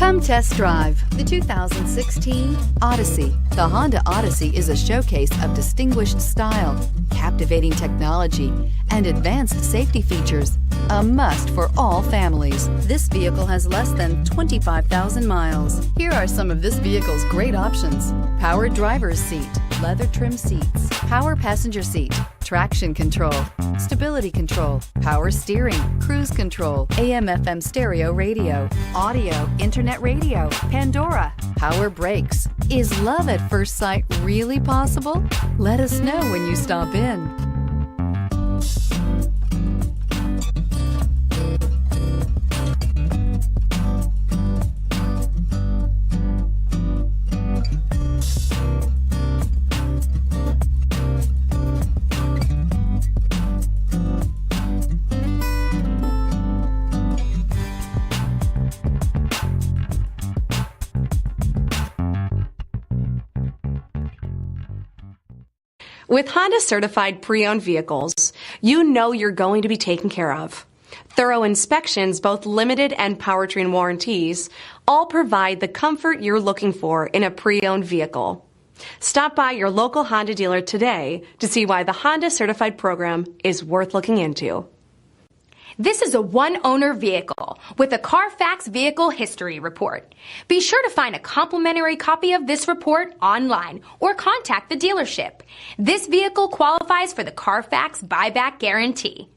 Come test drive the 2016 Odyssey. The Honda Odyssey is a showcase of distinguished style, captivating technology, and advanced safety features. A must for all families. This vehicle has less than 25,000 miles. Here are some of this vehicle's great options: power driver's seat, leather trim seats, power passenger seat, traction control, stability control, power steering, cruise control, AM/FM stereo radio, audio, internet radio, Pandora, power brakes. Is love at first sight really possible? Let us know when you stop in. With Honda certified pre-owned vehicles, you know you're going to be taken care of. Thorough inspections, both limited and powertrain warranties, all provide the comfort you're looking for in a pre-owned vehicle. Stop by your local Honda dealer today to see why the Honda certified program is worth looking into. This is a one-owner vehicle with a CARFAX Vehicle History Report. Be sure to find a complimentary copy of this report online or contact the dealership. This vehicle qualifies for the CARFAX Buyback Guarantee.